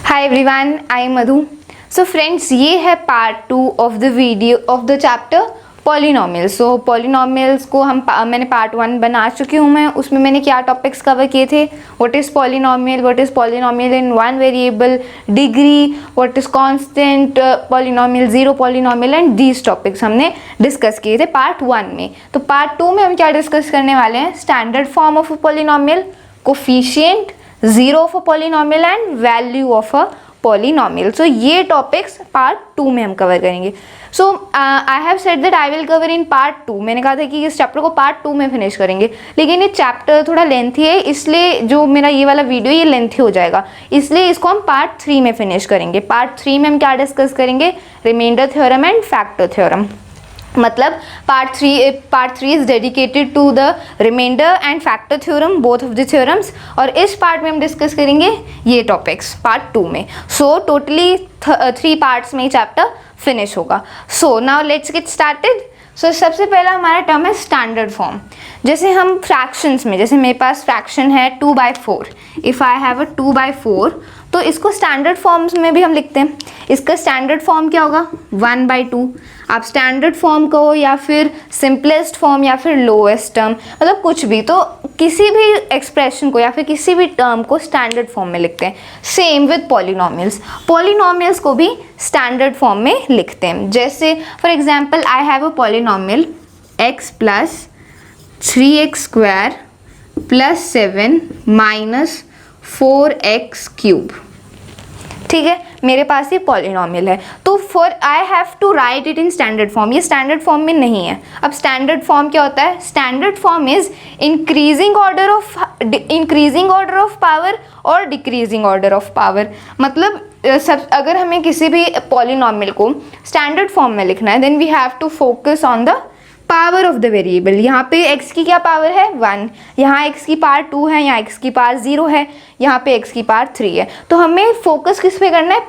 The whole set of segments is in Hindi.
Hi everyone, I am Madhu. So friends, ये है part 2 of the video of the chapter polynomials. So polynomials को मैंने पार्ट 1 बना चुकी हूँ मैं। उसमें मैंने क्या टॉपिक्स कवर किए थे? What is polynomial in one variable, degree, what is constant polynomial, zero polynomial and these topics हमने डिस्कस किए थे पार्ट 1 में। तो पार्ट 2 में हम क्या डिस्कस करने वाले हैं? Standard form of a polynomial, coefficient, zero of a polynomial and value of a polynomial. So ये टॉपिक्स पार्ट 2 में हम कवर करेंगे। So I have said that I will cover in part 2। मैंने कहा था कि इस चैप्टर को पार्ट 2 में फिनिश करेंगे, लेकिन ये चैप्टर थोड़ा लेंथी है, इसलिए जो मेरा ये वाला वीडियो ये लेंथी हो जाएगा, इसलिए इसको हम पार्ट 3 में फिनिश करेंगे। पार्ट 3 में हम क्या डिस्कस करेंगे? Reminder theorem and factor theorem. मतलब part 3 is dedicated to the reminder and factor theorem, both of the theorems. और इस पार्ट में हम डिस्कस करेंगे ये टॉपिक्स पार्ट 2 में। सो टोटली 3 पार्ट्स में ये चैप्टर फिनिश होगा। So now let's get started. So सबसे पहला हमारा टर्म है स्टैंडर्ड फॉर्म। जैसे हम फ्रैक्शंस में, जैसे मेरे पास फ्रैक्शन है 2/4, इफ़ आई हैव अ 2/4, तो इसको स्टैंडर्ड फॉर्म्स में भी हम लिखते हैं। इसका स्टैंडर्ड फॉर्म क्या होगा? 1/2। आप स्टैंडर्ड फॉर्म कहो या फिर सिंपलेस्ट फॉर्म या फिर लोएस्ट टर्म, मतलब कुछ भी, तो किसी भी एक्सप्रेशन को या फिर किसी भी टर्म को स्टैंडर्ड फॉर्म में लिखते हैं। सेम विद पॉलिनॉमियल्स, पॉलिनॉमियल्स को भी स्टैंडर्ड फॉर्म में लिखते हैं। जैसे for example, I have a polynomial x + 3x² + 7 - 4x³। ठीक है, मेरे पास ये पॉलिनॉमियल है, तो for I have to write it in standard form. ये स्टैंडर्ड फॉर्म में नहीं है। अब स्टैंडर्ड फॉर्म क्या होता है? Standard form is increasing order of power और डिक्रीजिंग ऑर्डर ऑफ पावर। मतलब अगर हमें किसी भी पॉलिनॉमियल को स्टैंडर्ड फॉर्म में लिखना है, then we have to focus on the power of the variable. यहाँ पे x की क्या पावर है? 1, यहाँ x की पावर 2 है, यहाँ x की पावर 0 है, यहाँ पे x की पावर 3 है। तो हमें फोकस किस पे करना है?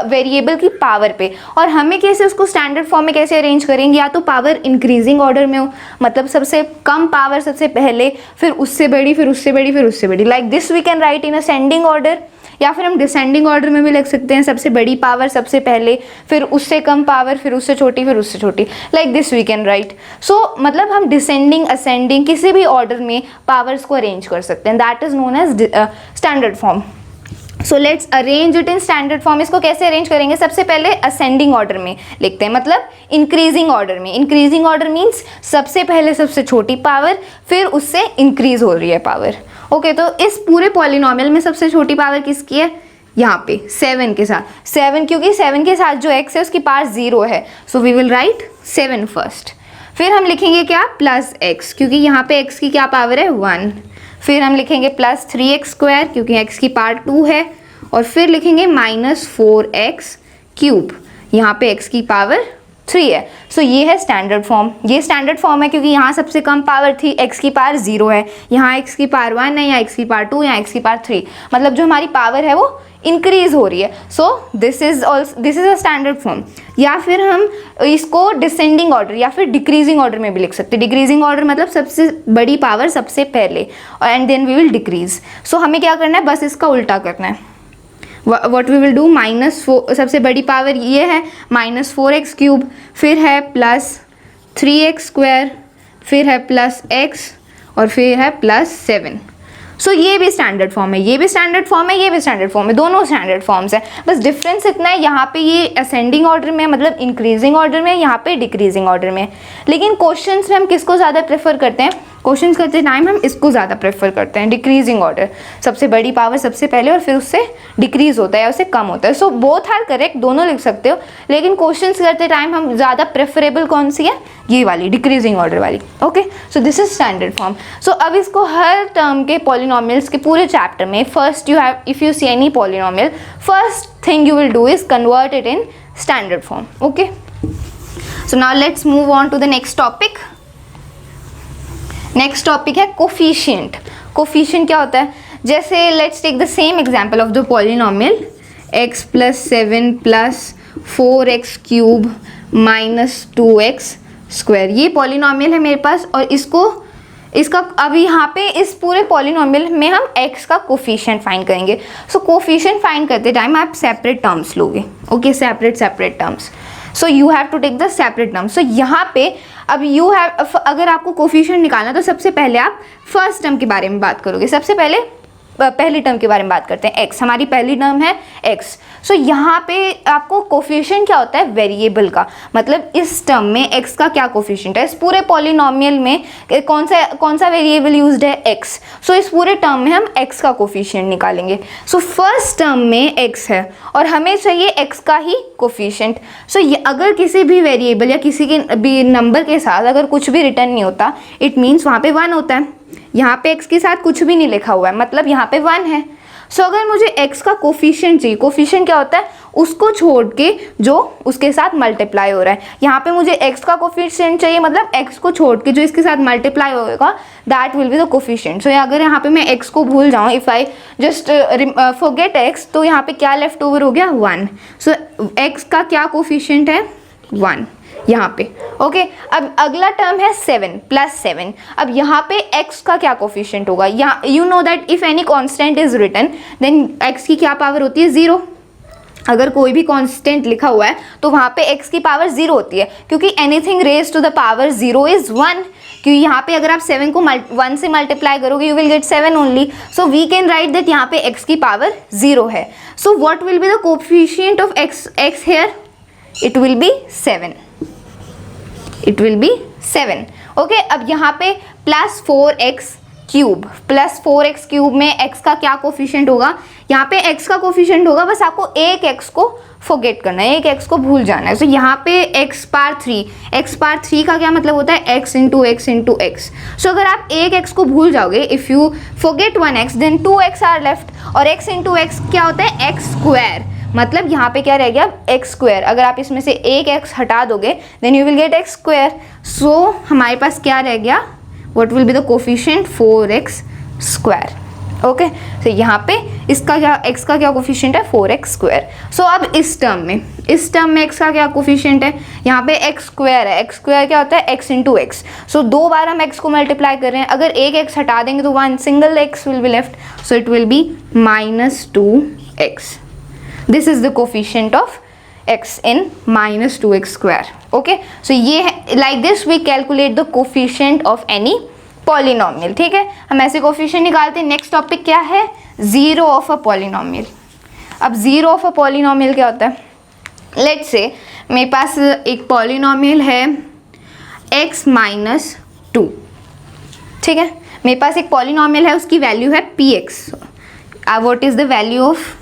वेरिएबल की पावर पे। और हमें कैसे उसको स्टैंडर्ड फॉर्म में कैसे अरेंज करेंगे? या तो पावर इंक्रीजिंग ऑर्डर में हो, मतलब सबसे कम पावर सबसे पहले, फिर उससे बड़ी, फिर उससे बड़ी, फिर उससे बड़ी। Like this we can write in ascending order, या फिर हम डिसेंडिंग ऑर्डर में भी लिख सकते हैं। सबसे बड़ी पावर सबसे पहले, फिर उससे कम पावर, फिर उससे छोटी, फिर उससे छोटी। Like this we can write. So मतलब हम डिसेंडिंग, असेंडिंग, किसी भी ऑर्डर में पावर्स को अरेंज कर सकते हैं। That is known as standard form. So let's arrange it in standard form. इसको कैसे अरेंज करेंगे? सबसे पहले असेंडिंग ऑर्डर में लिखते हैं, मतलब इंक्रीजिंग ऑर्डर में। इंक्रीजिंग ऑर्डर मीन्स सबसे पहले सबसे छोटी पावर, फिर उससे इंक्रीज हो रही है पावर। ओके, तो इस पूरे पॉलिनॉमियल में सबसे छोटी पावर किसकी है? यहाँ पे 7 के साथ। 7 क्योंकि 7 के साथ जो x है उसकी पावर 0 है, so we will write 7 first. फिर हम लिखेंगे क्या? +x, क्योंकि यहाँ पे x की क्या पावर है? 1। फिर हम लिखेंगे +3x² क्योंकि x की पावर 2 है, और फिर लिखेंगे -4x³, यहाँ पे x की पावर 3 है। सो ये है स्टैंडर्ड फॉर्म। ये स्टैंडर्ड फॉर्म है क्योंकि यहाँ सबसे कम पावर थी, x की पावर 0 है, यहाँ x की पावर 1 है, यहाँ x की पावर 2, यहाँ x की पावर 3, मतलब जो हमारी पावर है वो इंक्रीज हो रही है। सो this is a standard form. या फिर हम इसको डिसेंडिंग ऑर्डर या फिर डिक्रीजिंग ऑर्डर में भी लिख सकते हैं। डिक्रीजिंग ऑर्डर मतलब सबसे बड़ी पावर सबसे पहले, and then we will decrease. So हमें क्या करना है? बस इसका उल्टा करना है। What we will do, -4, सबसे बड़ी पावर ये है, -4x³, फिर है +3x², फिर है +x, और फिर है +7। सो ये भी स्टैंडर्ड फॉर्म है, ये भी स्टैंडर्ड फॉर्म है, ये भी स्टैंडर्ड फॉर्म है, दोनों स्टैंडर्ड फॉर्म्स है। बस डिफरेंस इतना है, यहाँ पे ये असेंडिंग ऑर्डर में, मतलब इंक्रीजिंग ऑर्डर में, यहाँ पे डिक्रीजिंग ऑर्डर में। लेकिन क्वेश्चंस में हम किसको ज़्यादा प्रेफर करते हैं? क्वेश्चंस करते टाइम हम इसको ज़्यादा प्रेफर करते हैं, डिक्रीजिंग ऑर्डर। सबसे बड़ी पावर सबसे पहले और फिर उससे डिक्रीज होता है या उससे कम होता है। सो बोथ आर करेक्ट, दोनों लिख सकते हो, लेकिन क्वेश्चंस करते टाइम हम ज़्यादा प्रेफरेबल कौन सी है? ये वाली, डिक्रीजिंग ऑर्डर वाली। Okay, so this is standard form. So अब इसको हर टर्म के पॉलिनॉमियल्स के पूरे चैप्टर में, first you have, if you see any polynomial, first thing you will do is convert it in standard form. Okay, so now let's move on to the next topic. Next topic है कोफिशिएंट। कोफिशिएंट क्या होता है? जैसे let's take the same example of the polynomial x + 7 + 4x³ - 2x²। ये पॉलिनॉमियल है मेरे पास, और इसको इसका अब यहाँ पे इस पूरे पॉलिनोमियल में हम x का कोफिशिएंट फाइंड करेंगे। सो कोफिशिएंट फाइंड करते टाइम आप सेपरेट टर्म्स लोगे, okay, separate terms. So you have to take the separate terms. So यहाँ पे अब यू हैव, अगर आपको कोफिशिएंट निकालना तो सबसे पहले आप फर्स्ट टर्म के बारे में बात करोगे। सबसे पहले पहली टर्म के बारे में बात करते हैं, x, हमारी पहली टर्म है x। सो यहाँ पे आपको कोफिशिएंट क्या होता है, वेरिएबल का, मतलब इस टर्म में x का क्या कोफिशिएंट है, इस पूरे पॉलिनोमियल में कौन सा वेरिएबल यूज्ड है, x। सो इस पूरे टर्म में हम x का कोफिशिएंट निकालेंगे। सो फर्स्ट टर्म में x है और हमें चाहिए x का ही कोफिशिएंट। सो अगर किसी भी वेरिएबल या किसी के भी नंबर के साथ अगर कुछ भी रिटर्न नहीं होता, इट मीन्स वहाँ पे 1 होता है। यहाँ पे x के साथ कुछ भी नहीं लिखा हुआ है, मतलब यहाँ पे 1 है। सो अगर मुझे x का कोफिशिएंट चाहिए, कोफिशिएंट क्या होता है, उसको छोड़ के जो उसके साथ मल्टीप्लाई हो रहा है। यहाँ पे मुझे x का कोफिशिएंट चाहिए, मतलब x को छोड़ के जो इसके साथ मल्टीप्लाई होगा, that will be the coefficient. So अगर यहाँ पे मैं x को भूल जाऊँ, if I just forget x, तो यहाँ पे क्या लेफ्ट ओवर हो गया, 1। सो x का क्या कोफिशिएंट है, 1 यहाँ पे, ओके। अब अगला टर्म है 7 प्लस 7। अब यहाँ पे x का क्या कोफिशिएंट होगा, यहाँ you know that if any constant is written then x की क्या पावर होती है, 0। अगर कोई भी कांस्टेंट लिखा हुआ है तो वहाँ पे x की पावर 0 होती है, क्योंकि anything raise to the power 0 is 1। क्योंकि यहाँ पे अगर आप 7 को 1 से मल्टीप्लाई करोगे you will get 7 only. So we can write that यहाँ पे x की पावर 0 है। So what will be the coefficient of x here, it will be 7, it will be 7, okay. अब यहाँ पे plus 4x cube, plus 4x cube में x का क्या कोफिशिएंट होगा, यहाँ पे x का कोफिशिएंट होगा, बस आपको एक x को फॉरगेट करना है, एक x को भूल जाना है। सो यहाँ पे x पावर 3, x पावर 3 का क्या मतलब होता है, x into x into x. So अगर आप एक x को भूल जाओगे, if you forget 1x then 2x are left, और x इंटू एक्स क्या होता है, x स्क्वायर, मतलब यहाँ पे क्या रह गया, एक्स स्क्वायर। अगर आप इसमें से एक x हटा दोगे then you will get x square. So हमारे पास क्या रह गया, what will be the coefficient, 4x square, okay. तो यहाँ पे इसका क्या, x का क्या कोफिशिएंट है, 4x स्क्वायर। सो अब इस टर्म में x का क्या कोफिशिएंट है, यहाँ पे x स्क्वायर है, x स्क्वायर क्या होता है, x इंटू एक्स। सो 2 बार हम x को मल्टीप्लाई कर रहे हैं, अगर एक x हटा देंगे तो 1 single x will be left. So it will B -2x। This is the coefficient of x in -2x square, okay। So ये like this we calculate the coefficient of any polynomial, ठीक है। हम ऐसे coefficient निकालते हैं। नेक्स्ट टॉपिक क्या है, जीरो ऑफ अ पॉलिनोमियल। अब जीरो ऑफ अ पॉलिनोमियल क्या होता है, लेट्स से मेरे पास एक पॉलिनोमियल है x -2, ठीक है। मेरे पास एक पॉलिनोमियल है, उसकी वैल्यू है px। What is the value of,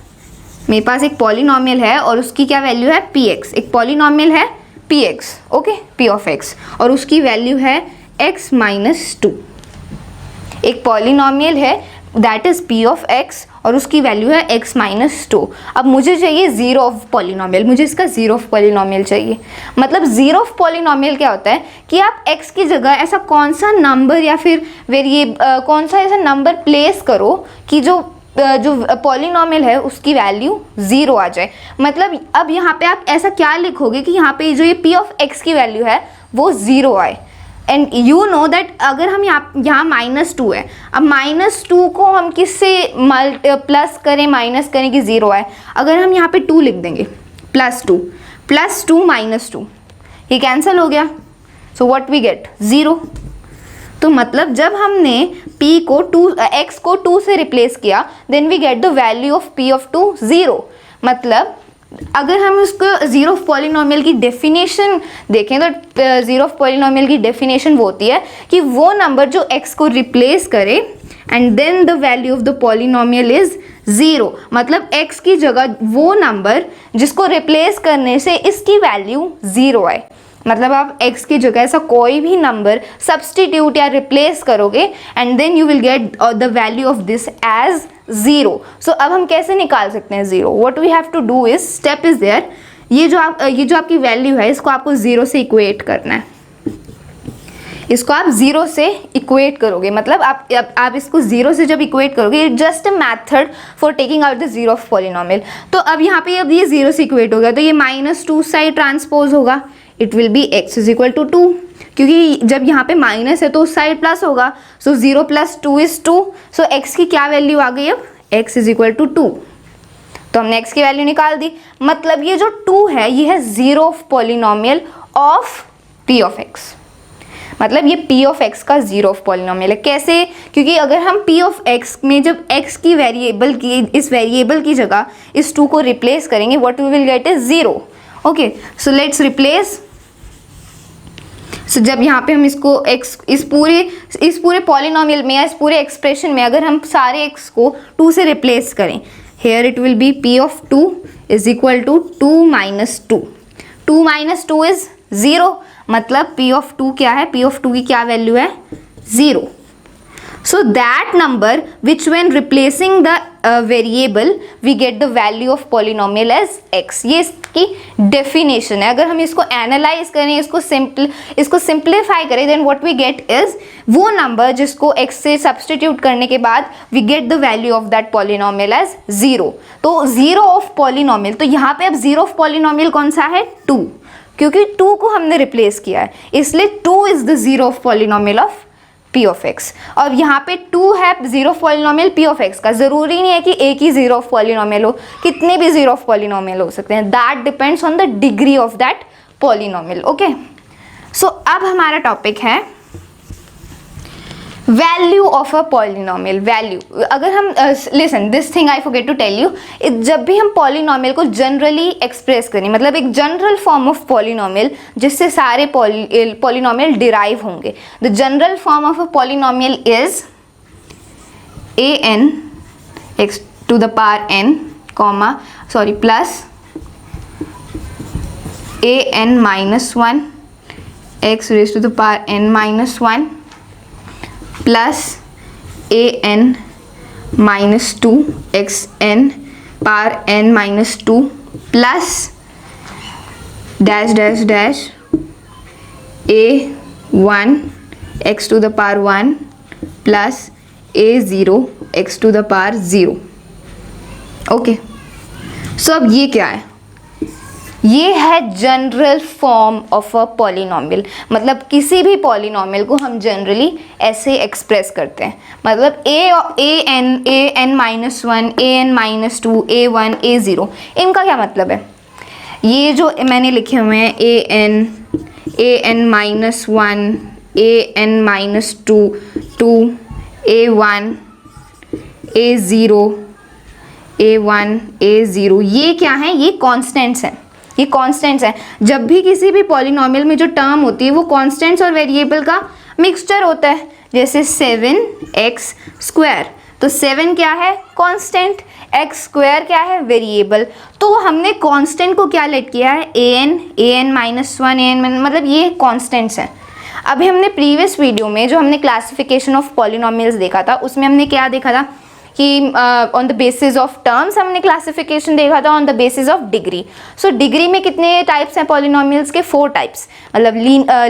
मेरे पास एक पॉलिनोमियल है और उसकी क्या वैल्यू है, px। एक पॉलिनोमियल है px, okay, p of x, और उसकी वैल्यू है x -2। एक पॉलिनोमियल है that is p of x और उसकी वैल्यू है x -2। अब मुझे चाहिए जीरो ऑफ पॉलिनोमियल, मुझे इसका जीरो ऑफ पॉलिनोमियल चाहिए। मतलब जीरो ऑफ पॉलिनोमियल क्या होता है कि आप x की जगह ऐसा कौन सा नंबर या फिर कौन सा ऐसा नंबर प्लेस करो कि जो पॉलिनोमियल है उसकी वैल्यू 0 आ जाए। मतलब अब यहाँ पे आप ऐसा क्या लिखोगे कि यहाँ पे जो ये p ऑफ x की वैल्यू है वो 0 आए। एंड यू नो दैट अगर हम यहाँ -2 है, अब -2 को हम किससे प्लस करें, माइनस करें कि 0 आए। अगर हम यहाँ पे 2 लिख देंगे, +2 -2, ये कैंसिल हो गया। So what we get, 0। तो मतलब जब हमने p को x को 2 से रिप्लेस किया then we get the value of p of 2 0। मतलब अगर हम उसको जीरो ऑफ पॉलिनोमियल की डेफिनेशन देखें तो जीरो ऑफ पॉलिनोमियल की डेफिनेशन वो होती है कि वो नंबर जो x को रिप्लेस करे and then the value of the polynomial is 0। मतलब x की जगह वो नंबर जिसको रिप्लेस करने से इसकी वैल्यू 0 आए। मतलब आप x की जगह ऐसा कोई भी नंबर सब्सटीट्यूट या रिप्लेस करोगे and then you will get the value of this as 0। सो अब हम कैसे निकाल सकते हैं 0, what we have to do is, step is there, ये जो आपकी वैल्यू है इसको आपको 0 से इक्वेट करना है। इसको आप 0 से इक्वेट करोगे, मतलब आप इसको 0 से जब इक्वेट करोगे, it just a method for taking out the zero of polynomial. तो अब यहाँ पे ये 0 से इक्वेट हो गया तो ये -2 साइड ट्रांसपोज होगा, it will be x is equal to 2। क्योंकि जब यहाँ पे माइनस है तो उस साइड प्लस होगा, सो 0 + 2 = 2। सो x की क्या वैल्यू आ गई अब, x = 2। तो हमने x की वैल्यू निकाल दी, मतलब ये जो 2 है ये है zero of polynomial of p of x, मतलब ये p ऑफ x का जीरो ऑफ पॉलिनोमियल है। कैसे, क्योंकि अगर हम p ऑफ x में जब x की वेरिएबल की, इस वेरिएबल की जगह इस 2 को रिप्लेस करेंगे, what we will get is 0। Okay, so let's replace. So जब यहाँ पे हम इसको x, इस पूरे पॉलिनोमियल में या इस पूरे एक्सप्रेशन में अगर हम सारे x को 2 से रिप्लेस करें, here it will be p of 2 = 2 - 2। 2 - 2 is 0, मतलब p of 2 क्या है, p of 2 की क्या वैल्यू है, 0। So that number which when replacing the variable we get the value of polynomial as x, ये इसकी डेफिनेशन है। अगर हम इसको एनालाइज करें, इसको सिंप्लीफाई करें, then what we get is वो नंबर जिसको x से सब्सटीट्यूट करने के बाद we get the value of that polynomial as 0। तो जीरो ऑफ पॉलिनोमियल, तो यहाँ पे अब जीरो ऑफ पॉलिनोमियल कौन सा है, 2, क्योंकि 2 को हमने रिप्लेस किया है, इसलिए 2 is the zero of polynomial of p of x। और यहाँ पे 2 है zero of polynomial p of x का, जरूरी नहीं है कि एक ही जीरो ऑफ पॉलिनोमियल हो, कितने भी जीरो ऑफ पॉलिनोमियल हो सकते हैं, that depends on the degree of that polynomial. Okay, so अब हमारा टॉपिक है value of a polynomial. Value, अगर हम listen this thing I forget to tell you, जब भी हम पॉलिनोमियल को जनरली एक्सप्रेस करें, मतलब एक जनरल फॉर्म ऑफ पॉलिनोमियल जिससे सारे पॉलिनोमियल डिराइव होंगे, the general form of a polynomial is an x to the power n plus an - 1 x raised to the power n - 1 plus an - 2 xn power n - 2 plus dash dash dash a1 x to the power 1 plus a0 x to the power 0। Okay, so अब ये क्या है, ये है general form of a polynomial, मतलब किसी भी पॉलिनोमियल को हम जनरली ऐसे एक्सप्रेस करते हैं, मतलब an -1 an -2 a1 a0, इनका क्या मतलब है, ये जो मैंने लिखे हुए हैं an -1 an -2 2 a1 a0 ये क्या है, ये कॉन्स्टेंट्स हैं, ये कॉन्स्टेंट्स हैं। जब भी किसी भी पॉलिनोमियल में जो टर्म होती है वो कॉन्स्टेंट्स और वेरिएबल का मिक्सचर होता है, जैसे 7x², तो 7 क्या है, कांस्टेंट, x² क्या है, वेरिएबल। तो हमने कांस्टेंट को क्या लेट किया है, an -1 मतलब ये कांस्टेंट्स हैं। अभी हमने प्रीवियस वीडियो में जो हमने क्लासिफिकेशन ऑफ पॉलिनोमियल्स देखा था, उसमें हमने क्या देखा था कि on the basis of terms हमने क्लासिफिकेशन देखा था, on the basis of degree. So degree में कितने टाइप्स हैं पॉलिनोमियल्स के, 4 टाइप्स, मतलब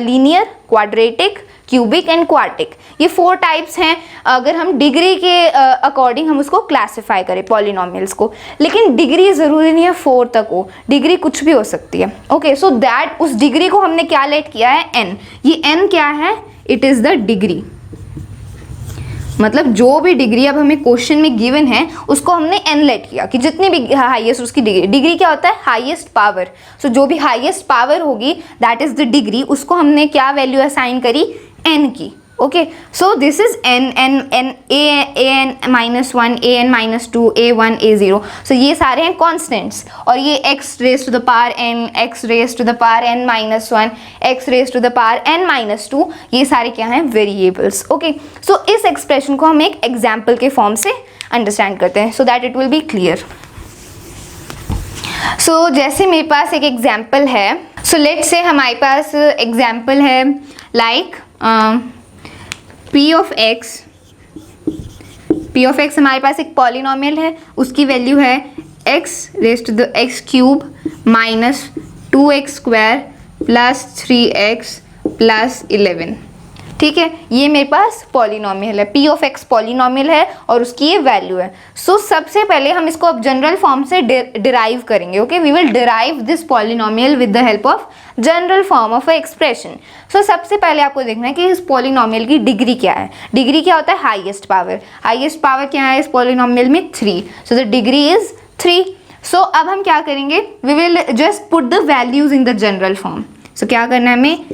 linear, quadratic, cubic and quartic, ये 4 टाइप्स हैं। अगर हम डिग्री के अकॉर्डिंग हम उसको क्लासिफाई करें पॉलिनोमियल्स को, लेकिन डिग्री ज़रूरी नहीं है 4 तक हो, डिग्री कुछ भी हो सकती है। ओके, सो दैट उस डिग्री को हमने क्या लेट किया है, n। ये n क्या है, इट इज़ द डिग्री, मतलब जो भी डिग्री अब हमें क्वेश्चन में गिवन है उसको हमने n लेट किया कि जितनी भी हाईएस्ट उसकी डिग्री क्या होता है, हाईएस्ट पावर। सो जो भी हाईएस्ट पावर होगी दैट इज द डिग्री, उसको हमने क्या वैल्यू असाइन करी, n की। Okay, so this is an -1 an -2 a1 a0, सो ये सारे हैं कॉन्स्टेंट्स, और ये x raised to the power n, x raised to the power n -1, x raised to the power n -2, ये सारे क्या हैं, वेरिएबल्स। ओके, सो इस एक्सप्रेशन को हम एक एग्जाम्पल के फॉर्म से अंडरस्टैंड करते हैं so that it will be clear. So जैसे मेरे पास एक एग्जाम्पल है, सो लेट्स से हमारे पास एग्जाम्पल है लाइक p ऑफ x हमारे पास एक पॉलिनोमियल है, उसकी वैल्यू है x raised to the x³ -2x² + 3x + 11। ठीक है, ये मेरे पास पॉलिनोमियल है, p ऑफ x पॉलिनोमियल है और उसकी ये वैल्यू है। सो सबसे पहले हम इसको अब जनरल फॉर्म से डिराइव करेंगे। Okay, we will derive this polynomial with the help of general form of a expression. So सबसे पहले आपको देखना है कि इस पॉलिनोमियल की डिग्री क्या है। डिग्री क्या होता है? Highest power. हाईएस्ट पावर क्या है इस पॉलिनोमियल में? 3। So the degree is 3। So अब हम क्या करेंगे? We will just put the values in the general form. So क्या करना है हमें?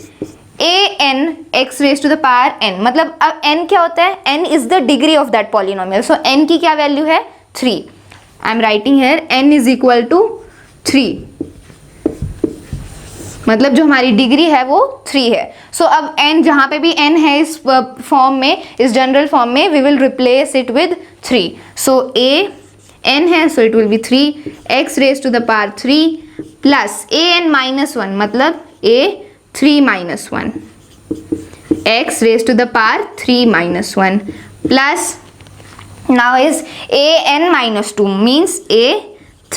an x raised to the power n, मतलब अब n क्या होता है? n is the degree of that polynomial. So n की क्या वैल्यू है? 3. I am writing here n is equal to 3, मतलब जो हमारी डिग्री है वो 3 है। सो अब n जहाँ पे भी n है इस फॉर्म में, इस जनरल फॉर्म में, we will replace it with 3. So a n है, so it will be 3 x raised to the power 3 plus an minus 1, मतलब a 3 minus 1 x raised to the power 3 minus 1 plus now is an minus 2 means a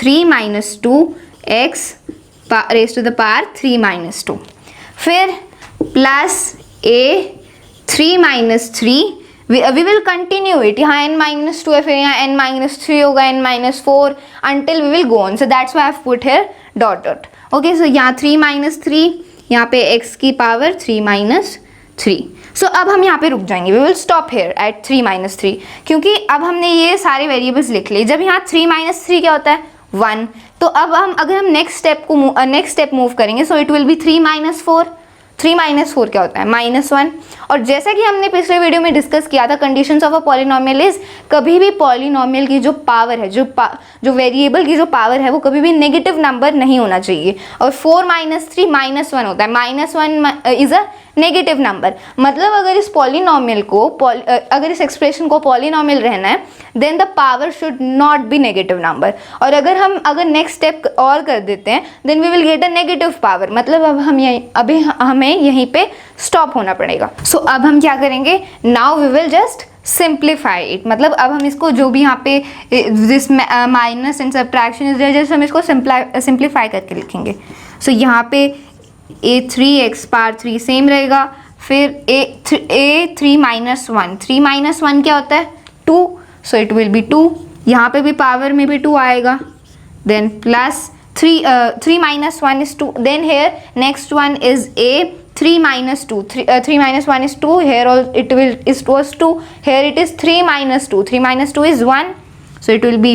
3 minus 2 x raised to the power 3 minus 2, फिर plus a 3 minus 3 we will continue it, यहाँ n minus 2 है, फिर यहाँ n minus 3 होगा, n minus 4 until we will go on. So that's why I have put here dot dot. Okay, so यहाँ 3 minus 3, यहाँ पे x की पावर 3 माइनस 3. सो अब हम यहाँ पे रुक जाएंगे, we will stop here at 3 minus 3, क्योंकि अब हमने ये सारे वेरिएबल्स लिख लिए। जब यहाँ 3 माइनस 3 क्या होता है? 1. तो अब हम अगर हम नेक्स्ट स्टेप मूव करेंगे, सो it will be 3 minus 4. 3 minus 4 क्या होता है? -1. और जैसा कि हमने पिछले वीडियो में डिस्कस किया था, conditions of a polynomial is, कभी भी पॉलिनोमियल की जो पावर है, जो वेरिएबल की जो पावर है, वो कभी भी नेगेटिव नंबर नहीं होना चाहिए। और 4 माइनस 3 -1 होता है। -1 इज अ नेगेटिव नंबर, मतलब अगर इस पॉलिनोमियल को अगर इस एक्सप्रेशन को पॉलिनोमियल रहना है, then the power should not be negative number. और अगर नेक्स्ट स्टेप और कर देते हैं, then we will get a negative power, मतलब अब हमें यहीं पे स्टॉप होना पड़ेगा। सो अब हम क्या करेंगे? Now we will just simplify it, मतलब अब हम इसको जो भी यहाँ पे this minus and subtraction is there, just हम इसको सिंप्लीफाई करके लिखेंगे। सो यहाँ पे a3x पावर 3 सेम रहेगा, फिर a3 माइनस 1, 3 माइनस 1 क्या होता है? 2. सो इट विल बी 2, यहाँ पे भी पावर में भी 2 आएगा, then plus 3 minus 1 is 2, then here next one is a 3 minus 2, 3 minus 1 is 2, here all it was 2, here it is 3 minus 2, 3 minus 2 is 1, so it will be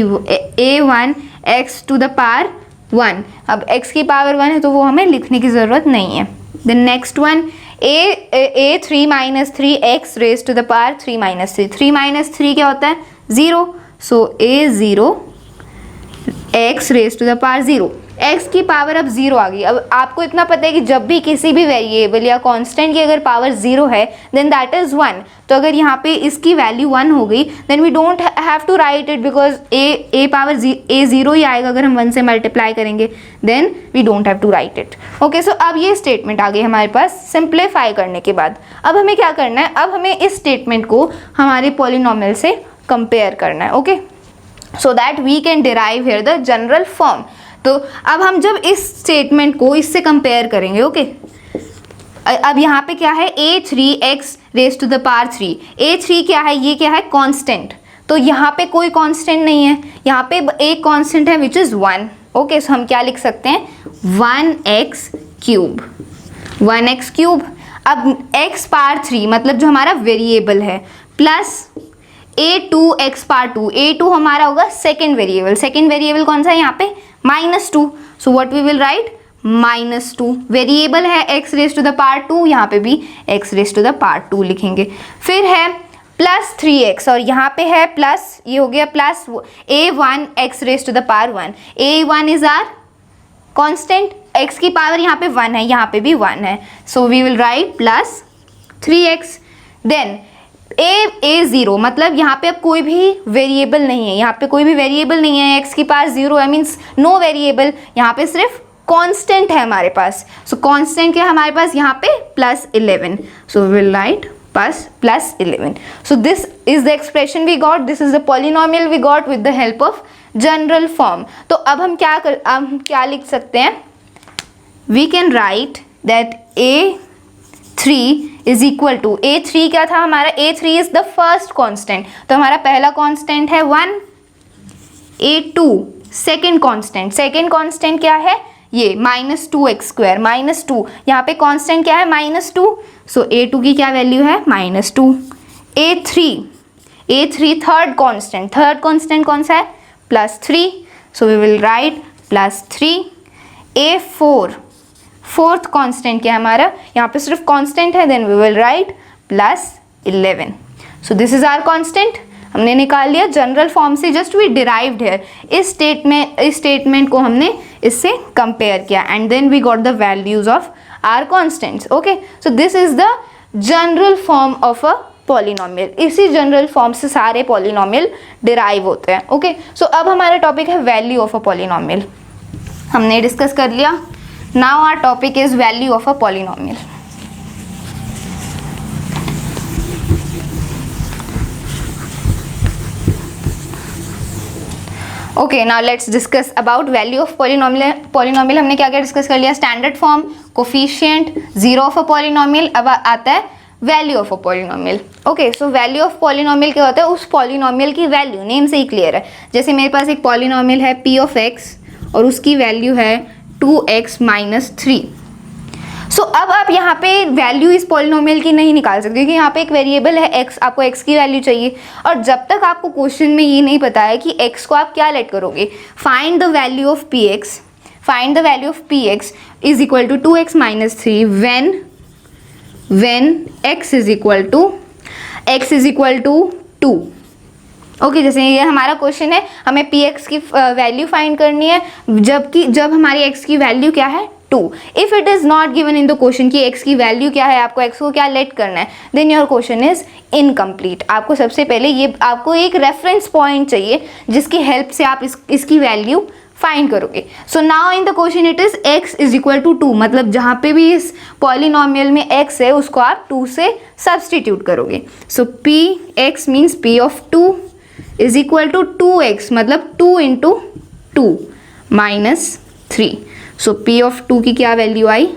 a1 x to the power 1. अब x की पावर 1 है तो वो हमें लिखने की ज़रूरत नहीं है। then next one a 3 minus 3 x raised to the power 3 minus 3, 3 minus 3 क्या होता है? 0, so a0 x raised to the power 0, x की पावर अब 0 आ गई। अब आपको इतना पता है कि जब भी किसी भी वेरिएबल या कांस्टेंट की अगर पावर 0 है, देन दैट इज 1। तो अगर यहाँ पे इसकी वैल्यू 1 हो गई, then we don't have to write it, because a power a 0 ही आएगा अगर हम 1 से मल्टीप्लाई करेंगे, then we don't have to write it. Okay, so अब ये स्टेटमेंट आ गई हमारे पास सिंप्लीफाई करने के बाद। अब हमें क्या करना है? अब हमें इस स्टेटमेंट को हमारे पॉलिनोमियल से कंपेयर करना है। Okay, so that we can derive here the general form. तो अब हम जब इस स्टेटमेंट को इससे कंपेयर करेंगे, ओके, अब यहाँ पे क्या है? a3x raise to the power 3, a3 क्या है? ये क्या है? कांस्टेंट। तो यहाँ पे कोई कांस्टेंट नहीं है, यहाँ पे एक कांस्टेंट है विच इज 1। ओके, सो हम क्या लिख सकते हैं? 1x cube, 1x cube. अब x पावर 3 मतलब जो हमारा वेरिएबल है, प्लस a2x पावर 2, a2 हमारा होगा सेकेंड वेरिएबल। सेकेंड वेरिएबल कौन सा है यहाँ पे? -2, so what we will write? -2 variable है x raise to the power 2, यहाँ पे भी x raise to the power 2 लिखेंगे। फिर है प्लस 3x, और यहाँ पे है प्लस, ये हो गया plus a1 x raise to the power 1, a1 is our constant, x की पावर यहाँ पे 1 है, यहाँ पे भी 1 है, so we will write plus 3x। Then a0 मतलब यहाँ पे अब कोई भी वेरिएबल नहीं है, यहाँ पे कोई भी वेरिएबल नहीं है, x की पावर 0 है, मीन्स नो वेरिएबल, यहाँ पे सिर्फ कांस्टेंट है हमारे पास। सो कांस्टेंट क्या है हमारे पास? यहाँ पे +11, so we will write +11। So this is the expression we got, this is the polynomial we got with the help of general form. तो अब हम क्या लिख सकते हैं? We can write that a3 is equal to A3 क्या था हमारा, A3 is the first constant, तो हमारा पहला कांस्टेंट है 1, A2 सेकेंड कांस्टेंट क्या है ये -2x², -2, यहाँ पे कांस्टेंट क्या है -2, सो A2 की क्या वैल्यू है -2। A3 थर्ड कांस्टेंट कौन सा है +3, so we will write +3। A4 fourth constant क्या है हमारा, यहाँ पे सिर्फ कांस्टेंट है, then we will write +11। So this is our constant, हमने निकाल लिया जनरल फॉर्म से, जस्ट वी डिराइव्ड हियर। इस स्टेटमेंट को हमने इससे कंपेयर किया and then we got the values of our constants. Okay, so this is the general form of a polynomial. इसी जनरल फॉर्म से सारे पॉलिनोमियल डिराइव होते हैं। ओके, सो अब हमारा टॉपिक है वैल्यू ऑफ अ पॉलिनोमियल, हमने डिस्कस कर लिया। Now our topic is value of a polynomial. Okay, now let's discuss about value of polynomial. हमने क्या क्या डिस्कस कर लिया, standard form, coefficient, zero of a polynomial. अब आता है value of a polynomial. Okay, so value of polynomial क्या होता है, उस पॉलिनोमियल की वैल्यू, नेम से ही क्लियर है। जैसे मेरे पास एक पॉलिनोमियल है p ऑफ x और उसकी वैल्यू है 2x - 3। सो अब आप यहाँ पे वैल्यू इस पॉलिनोमियल की नहीं निकाल सकते क्योंकि यहाँ पे एक वेरिएबल है x, आपको x की वैल्यू चाहिए, और जब तक आपको क्वेश्चन में ये नहीं पता है कि x को आप क्या लेट करोगे, find the value of px is equal to 2x - 3 when x is equal to 2। Okay, जैसे ये हमारा क्वेश्चन है, हमें px की वैल्यू फाइंड करनी है जब हमारी x की वैल्यू क्या है 2। If it is not given in the question कि x की वैल्यू क्या है, आपको x को क्या लेट करना है, then your question is incomplete. आपको सबसे पहले ये आपको एक रेफरेंस पॉइंट चाहिए जिसकी हेल्प से आप इसकी वैल्यू फाइंड करोगे। So now in the question it is x is equal to 2, मतलब जहाँ पे भी इस पॉलिनोमियल में x है उसको आप 2 से सब्सटीट्यूट करोगे। So px means p of 2 is equal to 2x, मतलब 2 × 2 - 3। सो p ऑफ 2 की क्या value I,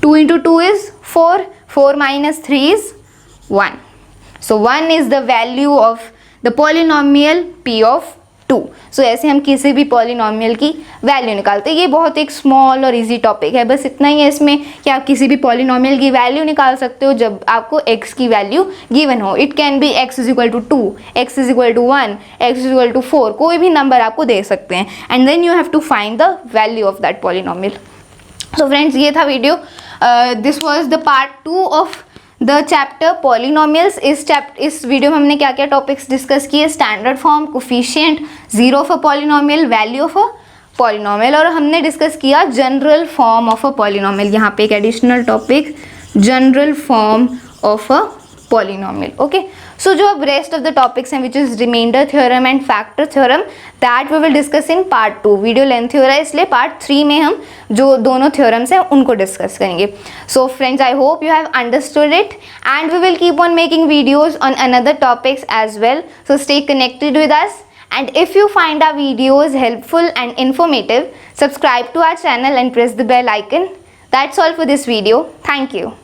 2 × 2 is 4, 4 - 3 is 1। So 1 is the value of the polynomial p of 2। सो ऐसे हम किसी भी पॉलिनोमियल की वैल्यू निकालते हैं। ये बहुत एक स्मॉल और इजी टॉपिक है, बस इतना ही है इसमें कि आप किसी भी पॉलिनोमियल की वैल्यू निकाल सकते हो जब आपको x की वैल्यू गिवन हो। It can be x is equal to 2, x is equal to 1, x is equal to 4, कोई भी नंबर आपको दे सकते हैं and then you have to find the value of that polynomial. So friends, ये था video, this was the part 2 of the chapter polynomials. इस वीडियो में हमने क्या क्या टॉपिक्स डिस्कस किए, standard form, coefficient, zero of a polynomial, value of a polynomial, और हमने डिस्कस किया general form of a polynomial. यहाँ पे एक additional topic, general form of a polynomial. Okay, so जो अब रेस्ट ऑफ द टॉपिक्स हैं which is reminder theorem and factor theorem, that we will discuss in part 2। Video length हो रहा है इसलिए पार्ट 3 में हम जो दोनों थ्योरम्स हैं उनको डिस्कस करेंगे। So friends, I hope you have understood it and we will keep on making videos on another topics as well. So stay connected with us, and if you find our videos helpful and informative, subscribe to our channel and press the bell icon. That's all for this video. Thank you.